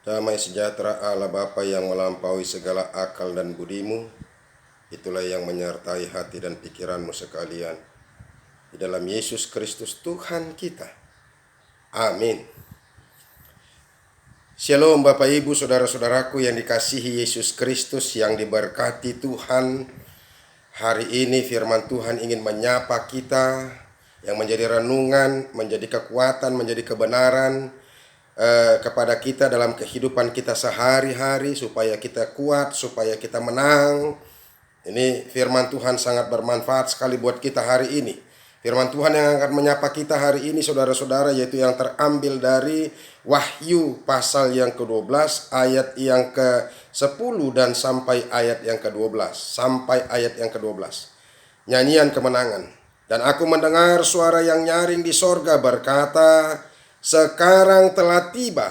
Damai sejahtera Allah Bapa yang melampaui segala akal dan budimu, itulah yang menyertai hati dan pikiranmu sekalian. Di dalam Yesus Kristus Tuhan kita. Amin. Shalom Bapak Ibu Saudara-saudaraku yang dikasihi Yesus Kristus, yang diberkati Tuhan. Hari ini firman Tuhan ingin menyapa kita, yang menjadi renungan, menjadi kekuatan, menjadi kebenaran kepada kita dalam kehidupan kita sehari-hari, supaya kita kuat, supaya kita menang. Ini firman Tuhan sangat bermanfaat sekali buat kita hari ini. Firman Tuhan yang akan menyapa kita hari ini saudara-saudara, yaitu yang terambil dari Wahyu pasal yang ke-12 ayat yang ke-10 dan sampai ayat yang ke-12. Sampai ayat yang ke-12. Nyanyian kemenangan. Dan aku mendengar suara yang nyaring di sorga berkata, sekarang telah tiba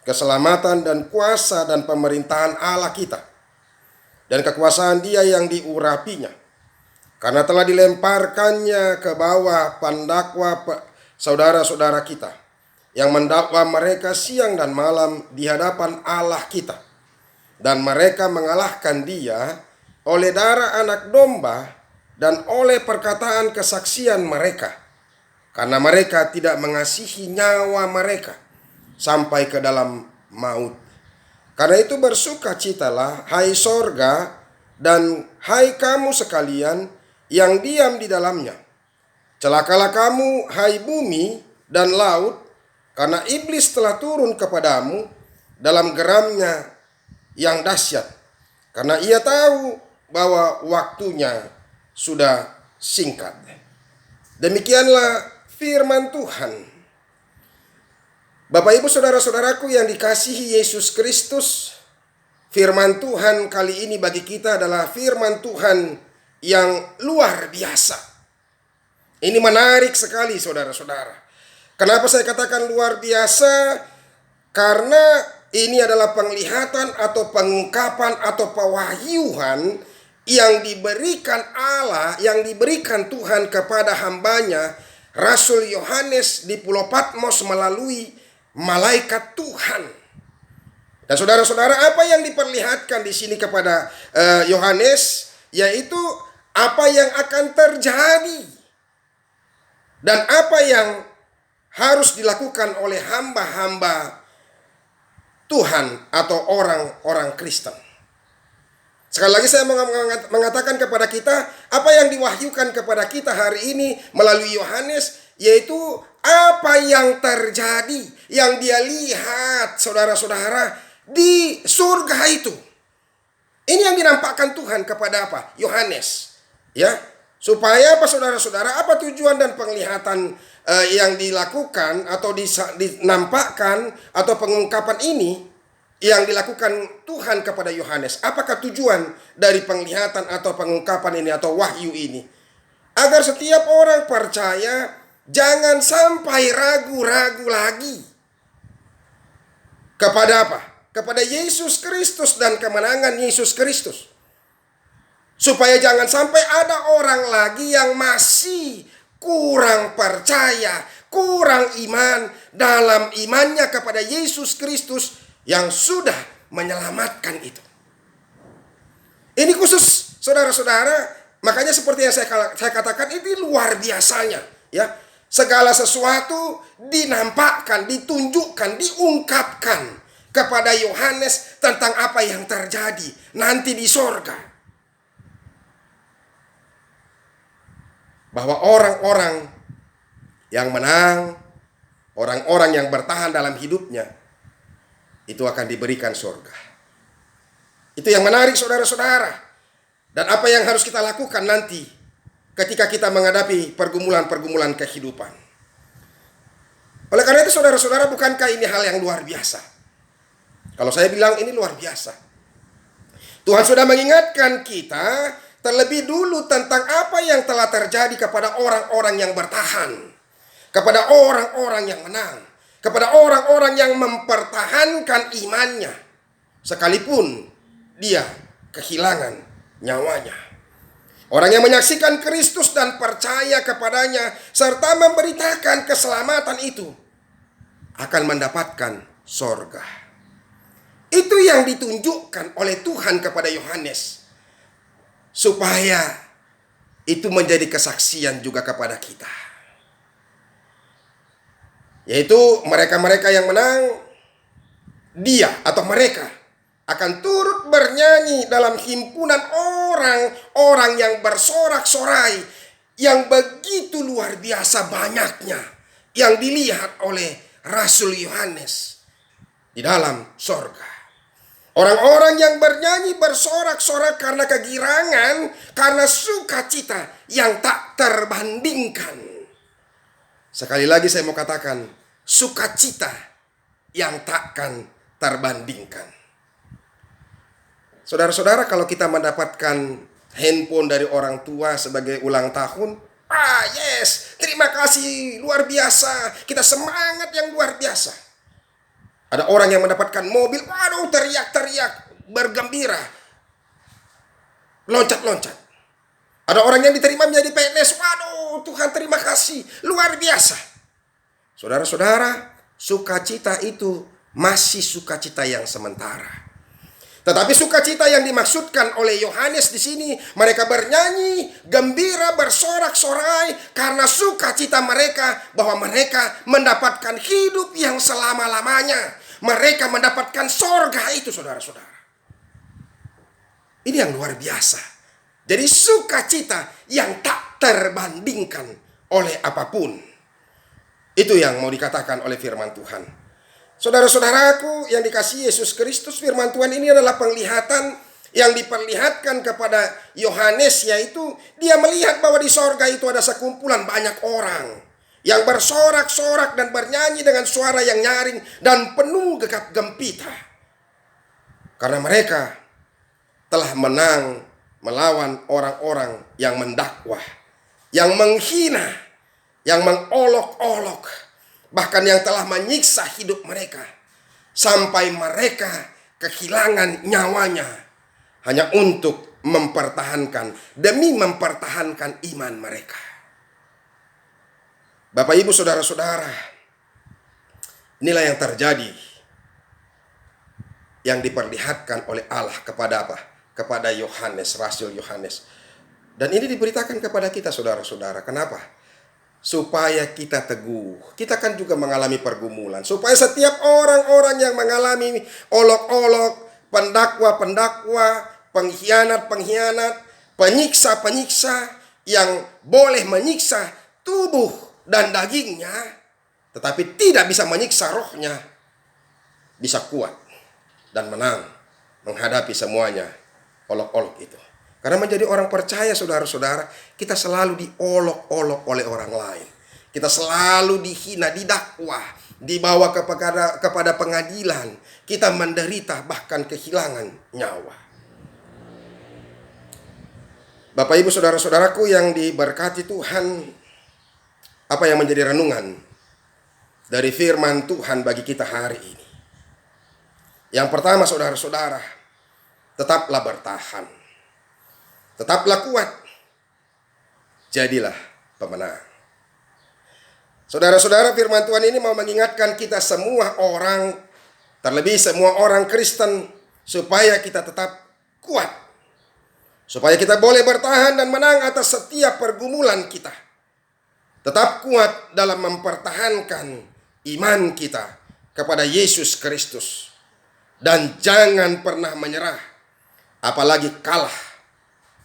keselamatan dan kuasa dan pemerintahan Allah kita, dan kekuasaan Dia yang diurapinya, karena telah dilemparkannya ke bawah pendakwa saudara-saudara kita, yang mendakwa mereka siang dan malam di hadapan Allah kita. Dan mereka mengalahkan Dia oleh darah anak domba dan oleh perkataan kesaksian mereka, karena mereka tidak mengasihi nyawa mereka sampai ke dalam maut. Karena itu bersukacitalah, hai sorga, dan hai kamu sekalian yang diam di dalamnya. Celakalah kamu, hai bumi dan laut, karena iblis telah turun kepadamu dalam geramnya yang dahsyat. Karena ia tahu bahwa waktunya sudah singkat. Demikianlah firman Tuhan. Bapak Ibu Saudara-saudaraku yang dikasihi Yesus Kristus, firman Tuhan kali ini bagi kita adalah firman Tuhan yang luar biasa. Ini menarik sekali saudara-saudara. Kenapa saya katakan luar biasa? Karena ini adalah penglihatan atau pengungkapan atau pewahyuan yang diberikan Allah, yang diberikan Tuhan kepada hambanya Rasul Yohanes di Pulau Patmos melalui malaikat Tuhan. Dan saudara-saudara, apa yang diperlihatkan di sini kepada Yohanes, yaitu apa yang akan terjadi dan apa yang harus dilakukan oleh hamba-hamba Tuhan atau orang-orang Kristen. Sekali lagi saya mengatakan kepada kita, apa yang diwahyukan kepada kita hari ini melalui Yohanes, yaitu apa yang terjadi, yang dia lihat saudara-saudara di surga itu. Ini yang dinampakkan Tuhan kepada apa? Yohanes. Ya, supaya apa saudara-saudara, apa tujuan dan penglihatan yang dilakukan atau dinampakkan atau pengungkapan ini yang dilakukan Tuhan kepada Yohanes. Apakah tujuan dari penglihatan atau pengungkapan ini atau wahyu ini? Agar setiap orang percaya jangan sampai ragu-ragu lagi. Kepada apa? Kepada Yesus Kristus dan kemenangan Yesus Kristus. Supaya jangan sampai ada orang lagi yang masih kurang percaya, kurang iman dalam imannya kepada Yesus Kristus yang sudah menyelamatkan itu. Ini khusus saudara-saudara, makanya seperti yang saya katakan, ini luar biasanya, ya. Segala sesuatu dinampakkan, ditunjukkan, diungkapkan kepada Yohanes tentang apa yang terjadi nanti di sorga. Bahwa orang-orang yang menang, orang-orang yang bertahan dalam hidupnya, itu akan diberikan surga. Itu yang menarik saudara-saudara. Dan apa yang harus kita lakukan nanti ketika kita menghadapi pergumulan-pergumulan kehidupan. Oleh karena itu saudara-saudara, bukankah ini hal yang luar biasa? Kalau saya bilang ini luar biasa. Tuhan sudah mengingatkan kita terlebih dulu tentang apa yang telah terjadi kepada orang-orang yang bertahan, kepada orang-orang yang menang, kepada orang-orang yang mempertahankan imannya sekalipun dia kehilangan nyawanya. Orang yang menyaksikan Kristus dan percaya kepadanya serta memberitakan keselamatan itu akan mendapatkan sorga. Itu yang ditunjukkan oleh Tuhan kepada Yohanes, supaya itu menjadi kesaksian juga kepada kita. Yaitu mereka-mereka yang menang, dia atau mereka akan turut bernyanyi dalam himpunan orang-orang yang bersorak-sorai, yang begitu luar biasa banyaknya, yang dilihat oleh Rasul Yohanes di dalam sorga. Orang-orang yang bernyanyi bersorak-sorak karena kegirangan, karena sukacita yang tak terbandingkan. Sekali lagi saya mau katakan, sukacita yang takkan terbandingkan. Saudara-saudara, kalau kita mendapatkan handphone dari orang tua sebagai ulang tahun, yes, terima kasih, luar biasa, kita semangat yang luar biasa. Ada orang yang mendapatkan mobil, waduh, teriak-teriak, bergembira, loncat-loncat. Ada orang yang diterima menjadi PNS, waduh, Tuhan terima kasih, luar biasa. Saudara-saudara, sukacita itu masih sukacita yang sementara. Tetapi sukacita yang dimaksudkan oleh Yohanes di sini, mereka bernyanyi, gembira, bersorak-sorai karena sukacita mereka bahwa mereka mendapatkan hidup yang selama-lamanya. Mereka mendapatkan sorga itu, saudara-saudara. Ini yang luar biasa. Jadi sukacita yang tak terbandingkan oleh apapun. Itu yang mau dikatakan oleh firman Tuhan. Saudara-saudaraku yang dikasihi Yesus Kristus, firman Tuhan ini adalah penglihatan yang diperlihatkan kepada Yohanes, yaitu dia melihat bahwa di sorga itu ada sekumpulan banyak orang yang bersorak-sorak dan bernyanyi dengan suara yang nyaring dan penuh gegap gempita. Karena mereka telah menang melawan orang-orang yang mendakwah, yang menghina, yang mengolok-olok, bahkan yang telah menyiksa hidup mereka, sampai mereka kehilangan nyawanya hanya untuk mempertahankan, demi mempertahankan iman mereka. Bapak, Ibu, saudara-saudara, inilah yang terjadi, yang diperlihatkan oleh Allah kepada apa? Kepada Yohanes, Rasul Yohanes. Dan ini diberitakan kepada kita, saudara-saudara. Kenapa? Supaya kita teguh. Kita kan juga mengalami pergumulan. Supaya setiap orang-orang yang mengalami olok-olok, pendakwa-pendakwa, pengkhianat-pengkhianat, penyiksa-penyiksa yang boleh menyiksa tubuh dan dagingnya, tetapi tidak bisa menyiksa rohnya, bisa kuat dan menang menghadapi semuanya olok-olok itu. Karena menjadi orang percaya, saudara-saudara, kita selalu diolok-olok oleh orang lain. Kita selalu dihina, didakwa, dibawa kepada pengadilan. Kita menderita, bahkan kehilangan nyawa. Bapak, Ibu, saudara-saudaraku yang diberkati Tuhan, apa yang menjadi renungan dari firman Tuhan bagi kita hari ini? Yang pertama, saudara-saudara, tetaplah bertahan. Tetaplah kuat. Jadilah pemenang. Saudara-saudara, firman Tuhan ini mau mengingatkan kita semua orang, terlebih semua orang Kristen, supaya kita tetap kuat. Supaya kita boleh bertahan dan menang atas setiap pergumulan kita. Tetap kuat dalam mempertahankan iman kita kepada Yesus Kristus. Dan jangan pernah menyerah, apalagi kalah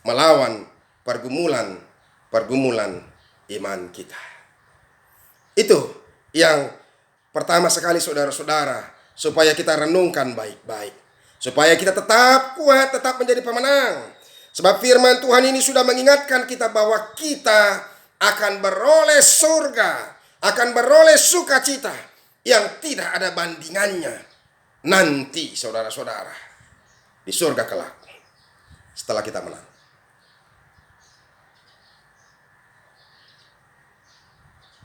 melawan pergumulan iman kita. Itu yang pertama sekali, saudara-saudara, supaya kita renungkan baik-baik. Supaya kita tetap kuat, tetap menjadi pemenang. Sebab firman Tuhan ini sudah mengingatkan kita bahwa kita akan beroleh surga, akan beroleh sukacita yang tidak ada bandingannya nanti, saudara-saudara, di surga kelak setelah kita menang.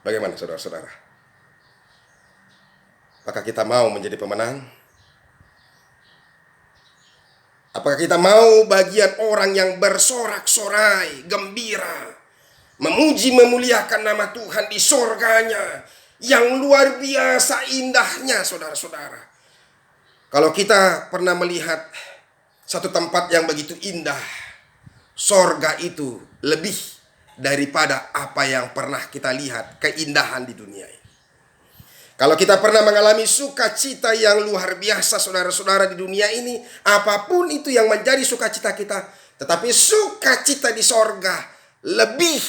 Bagaimana, saudara-saudara? Apakah kita mau menjadi pemenang? Apakah kita mau bagian orang yang bersorak-sorai, gembira, memuji memuliakan nama Tuhan di surganya yang luar biasa indahnya, saudara-saudara? Kalau kita pernah melihat satu tempat yang begitu indah, sorga itu lebih daripada apa yang pernah kita lihat keindahan di dunia ini. Kalau kita pernah mengalami sukacita yang luar biasa saudara-saudara di dunia ini, apapun itu yang menjadi sukacita kita, tetapi sukacita di sorga lebih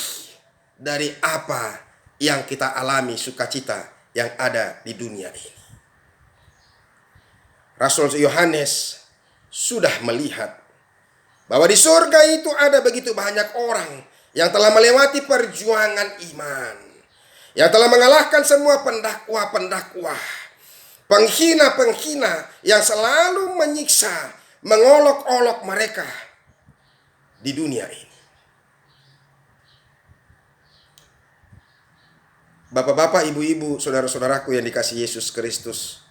dari apa yang kita alami sukacita yang ada di dunia ini. Rasul Yohanes sudah melihat bahwa di surga itu ada begitu banyak orang yang telah melewati perjuangan iman, yang telah mengalahkan semua pendakwa-pendakwa, penghina-penghina yang selalu menyiksa, mengolok-olok mereka di dunia ini. Bapak-bapak, ibu-ibu, saudara-saudaraku yang dikasihi Yesus Kristus,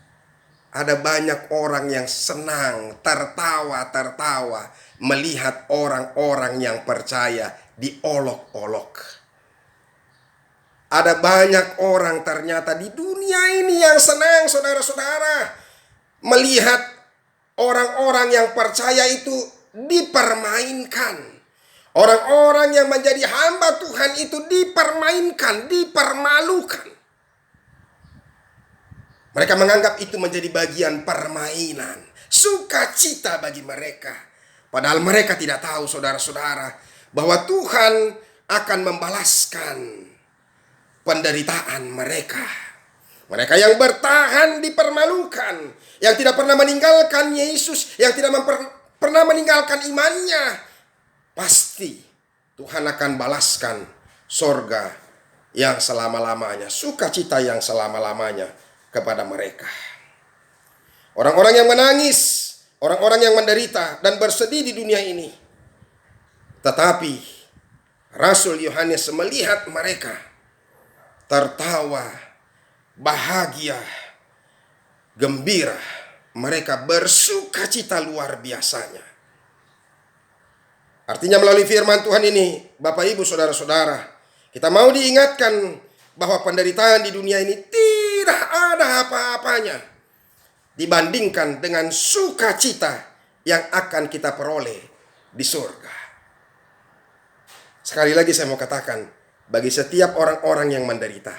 ada banyak orang yang senang, tertawa-tertawa melihat orang-orang yang percaya diolok-olok. Ada banyak orang ternyata di dunia ini yang senang, saudara-saudara, melihat orang-orang yang percaya itu dipermainkan. Orang-orang yang menjadi hamba Tuhan itu dipermainkan, dipermalukan. Mereka menganggap itu menjadi bagian permainan, sukacita bagi mereka. Padahal mereka tidak tahu, saudara-saudara, bahwa Tuhan akan membalaskan penderitaan mereka. Mereka yang bertahan dipermalukan, yang tidak pernah meninggalkan Yesus, yang tidak pernah meninggalkan imannya, pasti Tuhan akan balaskan sorga yang selama-lamanya, sukacita yang selama-lamanya kepada mereka. Orang-orang yang menangis, orang-orang yang menderita dan bersedih di dunia ini, tetapi Rasul Yohanes melihat mereka tertawa, bahagia, gembira. Mereka bersukacita luar biasanya. Artinya melalui firman Tuhan ini, Bapak Ibu saudara-saudara, kita mau diingatkan bahwa penderitaan di dunia ini tidak ada apa-apanya dibandingkan dengan sukacita yang akan kita peroleh di surga. Sekali lagi saya mau katakan, bagi setiap orang-orang yang menderita,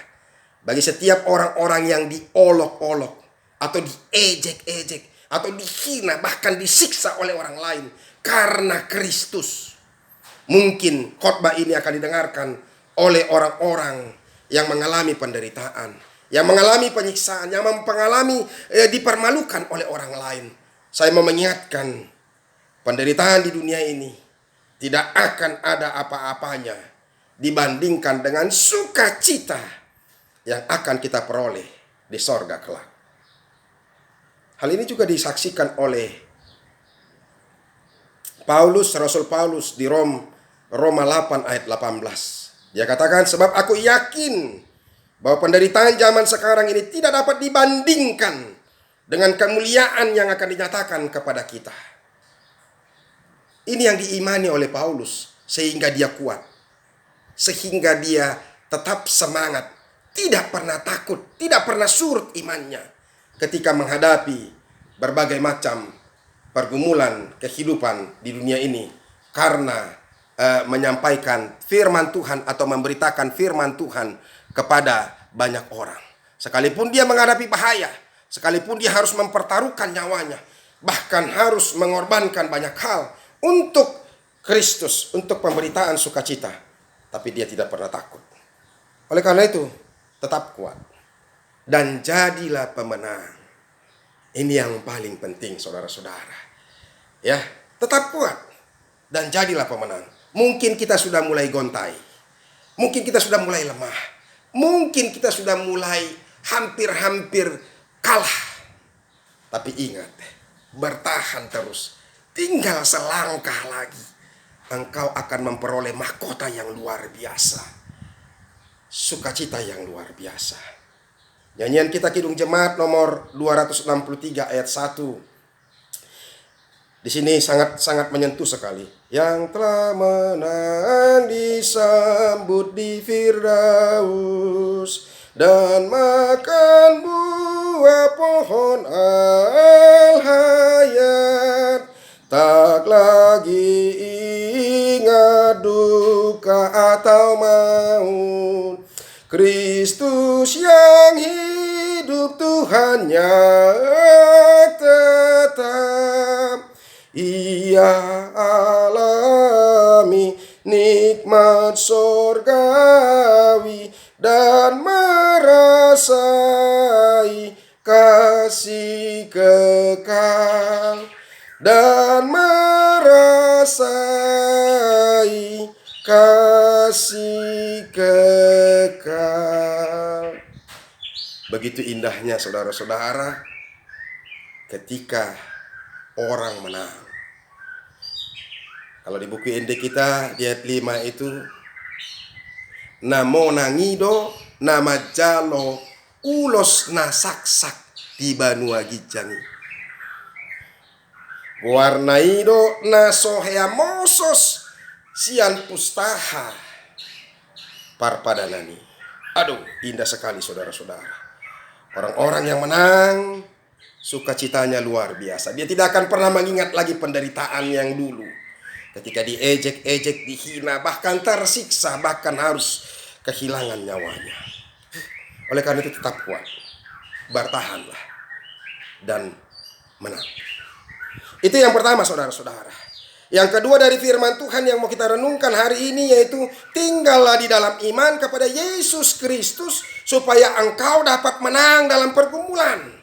bagi setiap orang-orang yang diolok-olok atau diejek-ejek atau dihina, bahkan disiksa oleh orang lain karena Kristus, mungkin khotbah ini akan didengarkan oleh orang-orang yang mengalami penderitaan, yang mengalami penyiksaan, yang mengalami dipermalukan oleh orang lain. Saya mau mengingatkan, penderitaan di dunia ini tidak akan ada apa-apanya dibandingkan dengan sukacita yang akan kita peroleh di sorga kelak. Hal ini juga disaksikan oleh Paulus, Rasul Paulus di Roma 8 ayat 18. Dia katakan, sebab aku yakin bahwa penderitaan zaman sekarang ini tidak dapat dibandingkan dengan kemuliaan yang akan dinyatakan kepada kita. Ini yang diimani oleh Paulus sehingga dia kuat, sehingga dia tetap semangat, tidak pernah takut, tidak pernah surut imannya ketika menghadapi berbagai macam pergumulan kehidupan di dunia ini, karena menyampaikan firman Tuhan atau memberitakan firman Tuhan kepada banyak orang. Sekalipun dia menghadapi bahaya, sekalipun dia harus mempertaruhkan nyawanya, bahkan harus mengorbankan banyak hal untuk Kristus, untuk pemberitaan sukacita, tapi dia tidak pernah takut. Oleh karena itu, tetap kuat dan jadilah pemenang. Ini yang paling penting, saudara-saudara. Ya, tetap kuat dan jadilah pemenang. Mungkin kita sudah mulai gontai, mungkin kita sudah mulai lemah, mungkin kita sudah mulai hampir-hampir kalah. Tapi ingat, bertahan terus. Tinggal selangkah lagi, engkau akan memperoleh mahkota yang luar biasa, sukacita yang luar biasa. Nyanyian kita Kidung Jemaat nomor 263 ayat 1. Di sini sangat menyentuh sekali. Yang telah menang disambut di Firdaus dan makan buah pohon al atau maut. Kristus yang hidup Tuhannya tetap. Ia alami nikmat sorgawi dan merasai kasih kekal, dan merasai kasih kekal. Begitu indahnya saudara-saudara ketika orang menang. Kalau di buku Inde kita di ayat 5 itu, namo nangido nama jalo ulos nasaksak di banua gijangi. Warnaido nasohea mosos sian pustaha parpadanani. Aduh, indah sekali saudara-saudara. Orang-orang yang menang, sukacitanya luar biasa. Dia tidak akan pernah mengingat lagi penderitaan yang dulu. Ketika diejek-ejek, dihina, bahkan tersiksa, bahkan harus kehilangan nyawanya. Oleh karena itu tetap kuat, bertahanlah, dan menang. Itu yang pertama saudara-saudara. Yang kedua dari firman Tuhan yang mau kita renungkan hari ini, yaitu tinggallah di dalam iman kepada Yesus Kristus supaya engkau dapat menang dalam pergumulan.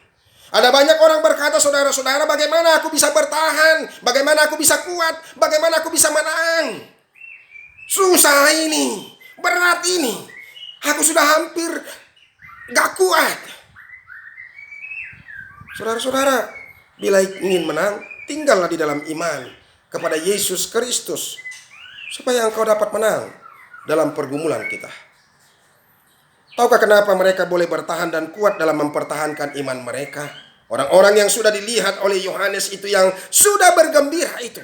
Ada banyak orang berkata, saudara-saudara, bagaimana aku bisa bertahan? Bagaimana aku bisa kuat? Bagaimana aku bisa menang? Susah ini, berat ini. Aku sudah hampir gak kuat. Saudara-saudara, bila ingin menang, tinggallah di dalam iman kepada Yesus Kristus supaya engkau dapat menang dalam pergumulan kita. Tahukah kenapa mereka boleh bertahan dan kuat dalam mempertahankan iman mereka? Orang-orang yang sudah dilihat oleh Yohanes itu, yang sudah bergembira itu,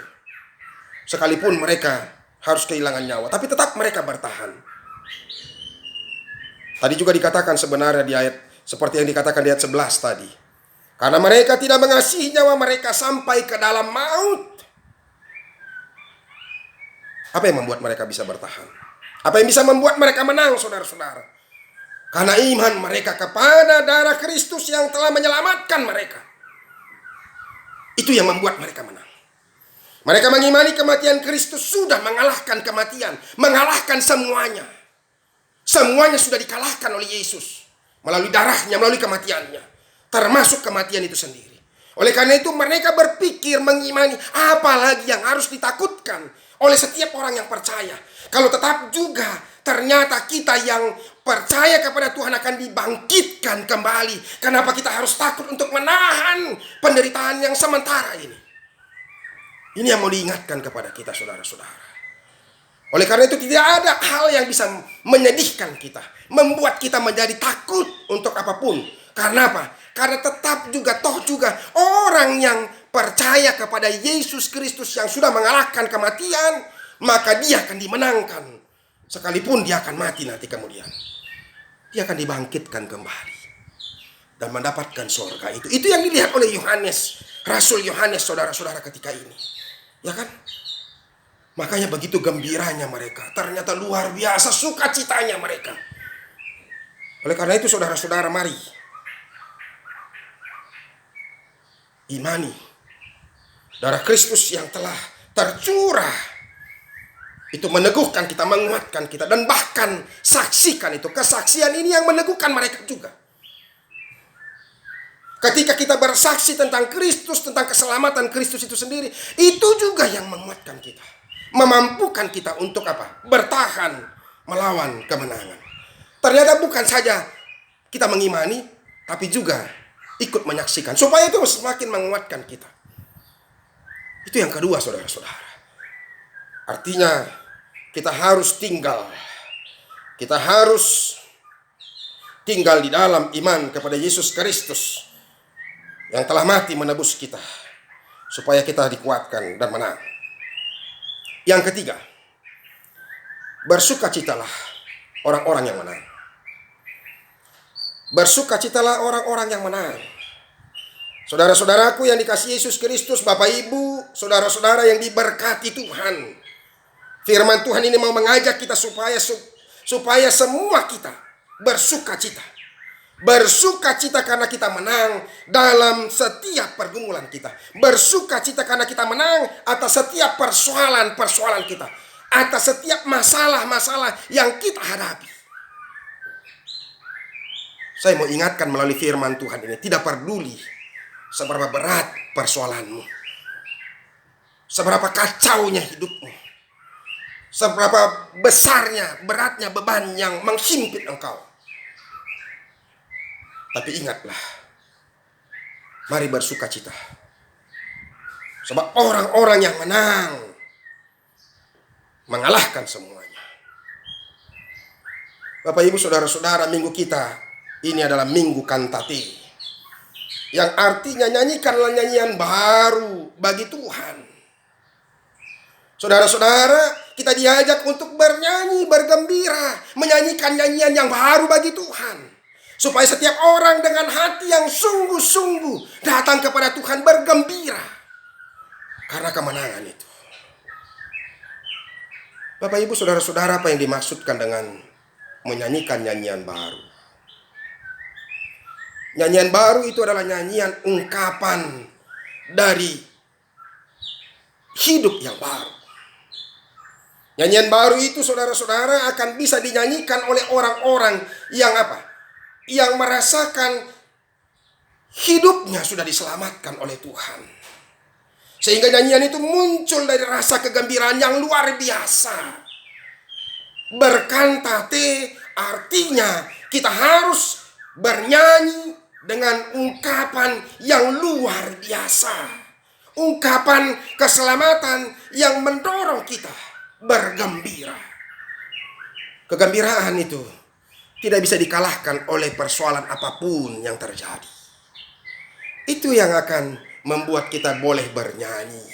sekalipun mereka harus kehilangan nyawa, tapi tetap mereka bertahan. Tadi juga dikatakan sebenarnya di ayat, seperti yang dikatakan di ayat 11 tadi. Karena mereka tidak mengasihi nyawa mereka sampai ke dalam maut. Apa yang membuat mereka bisa bertahan? Apa yang bisa membuat mereka menang, saudara-saudara? Karena iman mereka kepada darah Kristus yang telah menyelamatkan mereka. Itu yang membuat mereka menang. Mereka mengimani kematian Kristus sudah mengalahkan kematian, mengalahkan semuanya. Semuanya sudah dikalahkan oleh Yesus melalui darahnya, melalui kematiannya, termasuk kematian itu sendiri. Oleh karena itu mereka berpikir, mengimani, apalagi yang harus ditakutkan oleh setiap orang yang percaya. Kalau tetap juga ternyata kita yang percaya kepada Tuhan akan dibangkitkan kembali. Kenapa kita harus takut untuk menahan penderitaan yang sementara ini? Ini yang mau diingatkan kepada kita, saudara-saudara. Oleh karena itu tidak ada hal yang bisa menyedihkan kita, membuat kita menjadi takut untuk apapun. Karena apa? Karena tetap juga, toh juga orang yang percaya kepada Yesus Kristus yang sudah mengalahkan kematian, maka dia akan dimenangkan. Sekalipun dia akan mati nanti kemudian, dia akan dibangkitkan kembali dan mendapatkan surga itu. Itu yang dilihat oleh Yohanes, Rasul Yohanes, saudara-saudara, ketika ini. Ya kan? Makanya begitu gembiranya mereka. Ternyata luar biasa sukacitanya mereka. Oleh karena itu saudara-saudara, mari imani darah Kristus yang telah tercurah. Itu meneguhkan kita, menguatkan kita, dan bahkan saksikan itu. Kesaksian ini yang meneguhkan mereka juga. Ketika kita bersaksi tentang Kristus, tentang keselamatan Kristus itu sendiri, itu juga yang menguatkan kita, memampukan kita untuk apa? Bertahan melawan kemenangan. Ternyata bukan saja kita mengimani, tapi juga ikut menyaksikan, supaya itu semakin menguatkan kita. Itu yang kedua, saudara-saudara. Artinya kita harus tinggal di dalam iman kepada Yesus Kristus yang telah mati menebus kita, supaya kita dikuatkan dan menang. Yang ketiga, bersukacitalah orang-orang yang menang. Bersukacitalah orang-orang yang menang. Saudara-saudaraku yang dikasihi Yesus Kristus, Bapak Ibu, saudara-saudara yang diberkati Tuhan. Firman Tuhan ini mau mengajak kita supaya semua kita bersuka cita. Bersuka cita karena kita menang dalam setiap pergumulan kita. Bersuka cita karena kita menang atas setiap persoalan-persoalan kita. Atas setiap masalah-masalah yang kita hadapi. Saya mau ingatkan melalui firman Tuhan ini, tidak peduli seberapa berat persoalanmu, seberapa kacaunya hidupmu, seberapa besarnya, beratnya beban yang menghimpit engkau. Tapi ingatlah, mari bersuka cita. Sebab orang-orang yang menang mengalahkan semuanya. Bapak Ibu Saudara-saudara, minggu kita ini adalah minggu kantate, yang artinya nyanyikanlah nyanyian baru bagi Tuhan. Saudara-saudara, kita diajak untuk bernyanyi, bergembira, menyanyikan nyanyian yang baru bagi Tuhan. Supaya setiap orang dengan hati yang sungguh-sungguh datang kepada Tuhan bergembira karena kemenangan itu. Bapak Ibu Saudara-saudara, apa yang dimaksudkan dengan menyanyikan nyanyian baru? Nyanyian baru itu adalah nyanyian ungkapan dari hidup yang baru. Nyanyian baru itu saudara-saudara akan bisa dinyanyikan oleh orang-orang yang apa? Yang merasakan hidupnya sudah diselamatkan oleh Tuhan. Sehingga nyanyian itu muncul dari rasa kegembiraan yang luar biasa. Berkantate artinya kita harus bernyanyi dengan ungkapan yang luar biasa. Ungkapan keselamatan yang mendorong kita bergembira. Kegembiraan itu tidak bisa dikalahkan oleh persoalan apapun yang terjadi. Itu yang akan membuat kita boleh bernyanyi.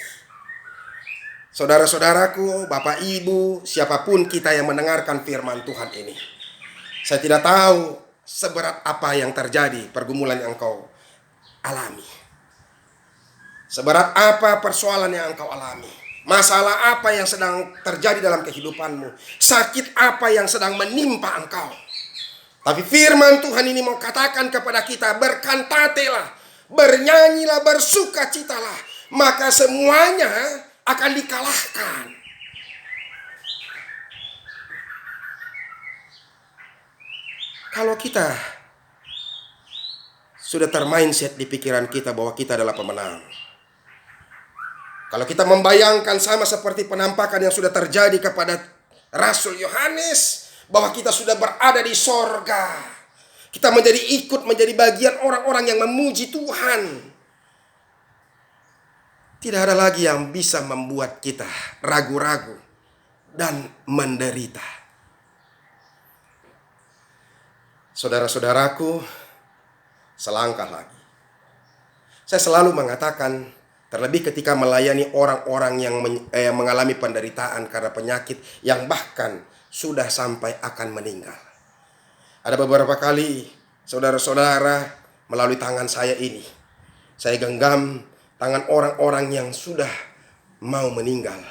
Saudara-saudaraku, Bapak Ibu, siapapun kita yang mendengarkan firman Tuhan ini, saya tidak tahu seberat apa yang terjadi pergumulan yang engkau alami. Seberat apa persoalan yang engkau alami. Masalah apa yang sedang terjadi dalam kehidupanmu. Sakit apa yang sedang menimpa engkau. Tapi firman Tuhan ini mau katakan kepada kita, berkantatelah, bernyanyilah, bersukacitalah, maka semuanya akan dikalahkan. Kalau kita sudah termindset di pikiran kita bahwa kita adalah pemenang, kalau kita membayangkan sama seperti penampakan yang sudah terjadi kepada Rasul Yohanes, bahwa kita sudah berada di sorga, kita menjadi bagian orang-orang yang memuji Tuhan, tidak ada lagi yang bisa membuat kita ragu-ragu dan menderita. Saudara-saudaraku, selangkah lagi. Saya selalu mengatakan, terlebih ketika melayani orang-orang yang mengalami penderitaan karena penyakit yang bahkan sudah sampai akan meninggal. Ada beberapa kali saudara-saudara melalui tangan saya ini, saya genggam tangan orang-orang yang sudah mau meninggal.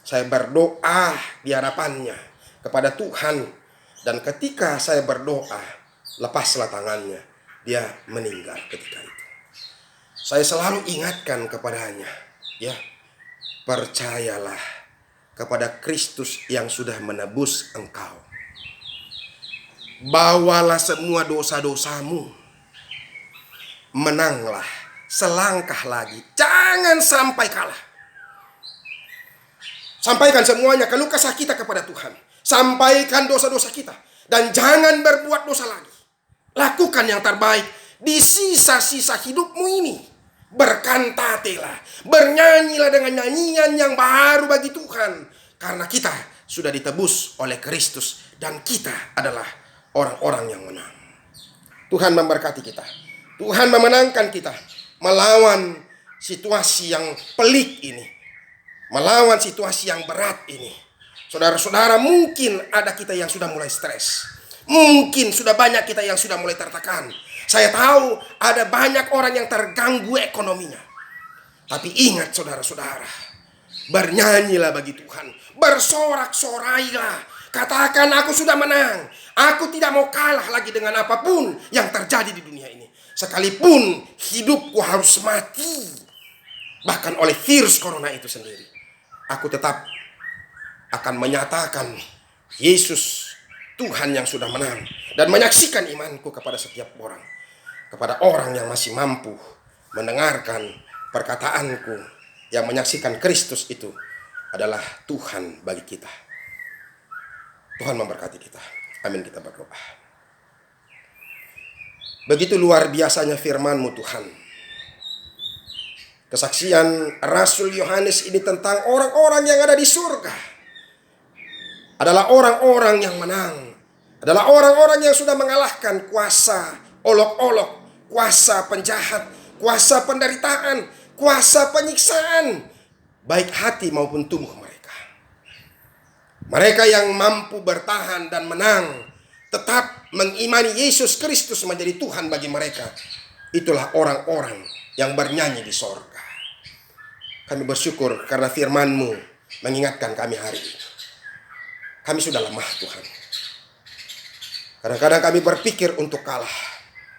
Saya berdoa di hadapannya kepada Tuhan, dan ketika saya berdoa, lepaslah tangannya, dia meninggal ketika itu. Saya selalu ingatkan kepadanya, ya, percayalah kepada Kristus yang sudah menebus engkau. Bawalah semua dosa-dosamu. Menanglah, selangkah lagi, jangan sampai kalah. Sampaikan semuanya, keluh kesah kita kepada Tuhan. Sampaikan dosa-dosa kita, dan jangan berbuat dosa lagi. Lakukan yang terbaik di sisa-sisa hidupmu ini. Berkantatelah, bernyanyilah dengan nyanyian yang baru bagi Tuhan, karena kita sudah ditebus oleh Kristus dan kita adalah orang-orang yang menang. Tuhan memberkati kita. Tuhan memenangkan kita melawan situasi yang pelik ini, melawan situasi yang berat ini. Saudara-saudara, mungkin ada kita yang sudah mulai stres. Mungkin sudah banyak kita yang sudah mulai tertekan. Saya tahu ada banyak orang yang terganggu ekonominya. Tapi ingat saudara-saudara, Bernyanyilah bagi Tuhan, bersorak-sorailah. Katakan, aku sudah menang. Aku tidak mau kalah lagi dengan apapun yang terjadi di dunia ini. Sekalipun hidupku harus mati, bahkan oleh virus corona itu sendiri, aku tetap akan menyatakan Yesus Tuhan yang sudah menang, dan menyaksikan imanku kepada setiap orang, kepada orang yang masih mampu mendengarkan perkataanku, yang menyaksikan Kristus itu adalah Tuhan bagi kita. Tuhan memberkati kita. Amin, kita berdoa. Begitu luar biasanya firman-Mu Tuhan. Kesaksian Rasul Yohanes ini tentang orang-orang yang ada di surga adalah orang-orang yang menang, adalah orang-orang yang sudah mengalahkan kuasa olok-olok, kuasa penjahat, kuasa penderitaan, kuasa penyiksaan, baik hati maupun tubuh mereka. Mereka yang mampu bertahan dan menang, tetap mengimani Yesus Kristus menjadi Tuhan bagi mereka, itulah orang-orang yang bernyanyi di sorga. Kami bersyukur karena firman-Mu mengingatkan kami hari ini. Kami sudah lemah Tuhan. Kadang-kadang kami berpikir untuk kalah.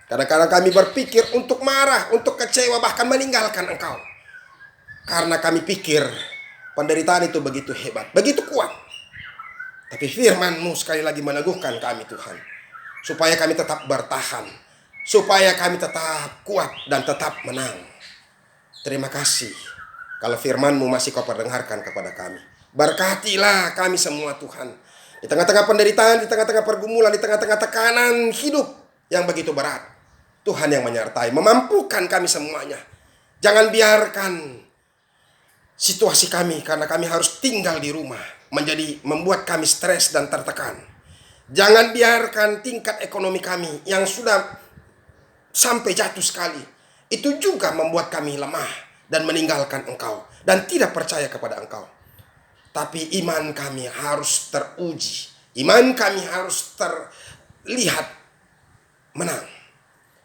Kadang-kadang kami berpikir untuk marah, untuk kecewa, bahkan meninggalkan Engkau. Karena kami pikir penderitaan itu begitu hebat, begitu kuat. Tapi firman-Mu sekali lagi meneguhkan kami Tuhan, supaya kami tetap bertahan, supaya kami tetap kuat dan tetap menang. Terima kasih kalau firman-Mu masih Kau perdengarkan kepada kami. Berkatilah kami semua Tuhan, di tengah-tengah penderitaan, di tengah-tengah pergumulan, di tengah-tengah tekanan hidup yang begitu berat. Tuhan yang menyertai, memampukan kami semuanya. Jangan biarkan situasi kami, karena kami harus tinggal di rumah, membuat kami stres dan tertekan. Jangan biarkan tingkat ekonomi kami yang sudah sampai jatuh sekali, itu juga membuat kami lemah dan meninggalkan Engkau dan tidak percaya kepada Engkau. Tapi iman kami harus teruji, iman kami harus terlihat menang.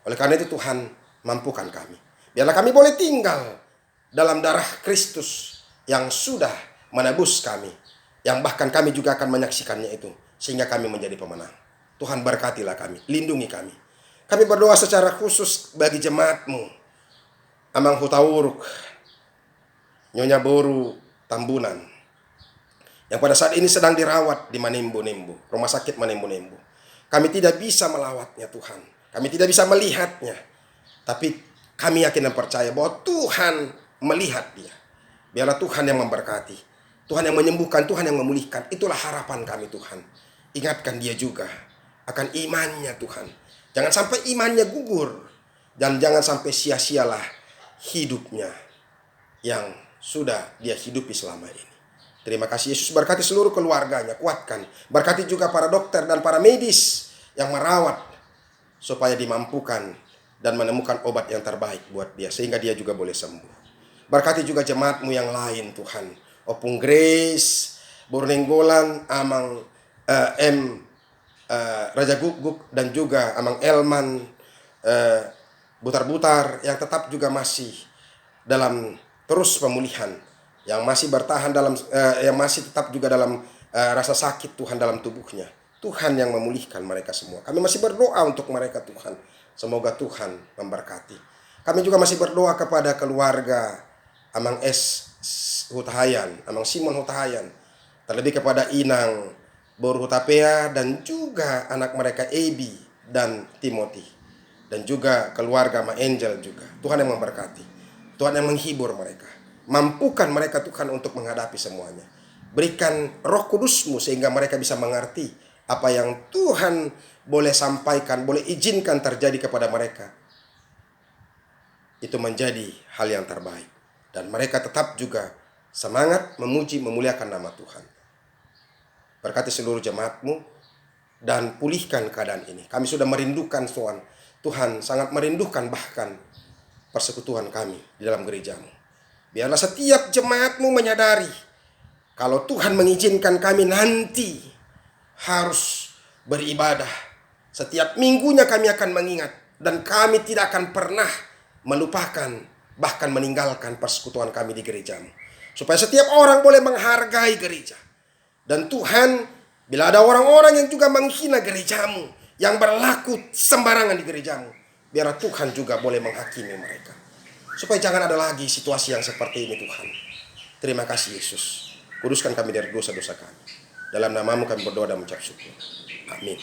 Oleh karena itu Tuhan, mampukan kami. Biarlah kami boleh tinggal dalam darah Kristus yang sudah menebus kami, yang bahkan kami juga akan menyaksikannya itu, sehingga kami menjadi pemenang. Tuhan berkatilah kami, lindungi kami. Kami berdoa secara khusus bagi jemaat-Mu Amang Hutauruk, Nyonya Boru Tambunan, yang pada saat ini sedang dirawat di Manembo-Nembo, rumah sakit Manembo-Nembo. Kami tidak bisa melawatnya Tuhan, kami tidak bisa melihatnya, tapi kami yakin dan percaya bahwa Tuhan melihat dia. Biarlah Tuhan yang memberkati, Tuhan yang menyembuhkan, Tuhan yang memulihkan. Itulah harapan kami Tuhan. Ingatkan dia juga akan imannya Tuhan. Jangan sampai imannya gugur, dan jangan sampai sia-sialah hidupnya yang sudah dia hidupi selama ini. Terima kasih Yesus, berkati seluruh keluarganya, kuatkan. Berkati juga para dokter dan para medis yang merawat, supaya dimampukan dan menemukan obat yang terbaik buat dia, sehingga dia juga boleh sembuh. Berkati juga jemaat-Mu yang lain Tuhan, Opung Grace, Bornenggolan, Amang Raja Guguk, dan juga Amang Elman, Butar-Butar, yang tetap juga masih dalam terus pemulihan, yang masih bertahan dalam, yang masih tetap juga dalam rasa sakit Tuhan dalam tubuhnya. Tuhan yang memulihkan mereka semua. Kami masih berdoa untuk mereka Tuhan. Semoga Tuhan memberkati. Kami juga masih berdoa kepada keluarga Amang S. Hutahayan, Amang Simon Hutahayan, terlebih kepada Inang Boru Hutapea, dan juga anak mereka Ebi dan Timothy, dan juga keluarga Ma Angel juga. Tuhan yang memberkati, Tuhan yang menghibur mereka. Mampukan mereka Tuhan untuk menghadapi semuanya. Berikan Roh Kudus-Mu sehingga mereka bisa mengerti apa yang Tuhan boleh sampaikan, boleh izinkan terjadi kepada mereka. Itu menjadi hal yang terbaik. Dan mereka tetap juga semangat memuji, memuliakan nama Tuhan. Berkati seluruh jemaat-Mu dan pulihkan keadaan ini. Kami sudah merindukan Tuhan. Tuhan sangat merindukan bahkan persekutuan kami di dalam gereja-Mu. Biarlah setiap jemaat-Mu menyadari kalau Tuhan mengizinkan kami nanti harus beribadah. Setiap minggunya kami akan mengingat, dan kami tidak akan pernah melupakan, bahkan meninggalkan persekutuan kami di gereja-Mu. Supaya setiap orang boleh menghargai gereja. Dan Tuhan, bila ada orang-orang yang juga menghina gerejamu, yang berlaku sembarangan di gerejamu, biar Tuhan juga boleh menghakimi mereka. Supaya jangan ada lagi situasi yang seperti ini Tuhan. Terima kasih Yesus. Kuduskan kami dari dosa-dosa kami. Dalam namamu kami berdoa dan mengucap syukur. Amin.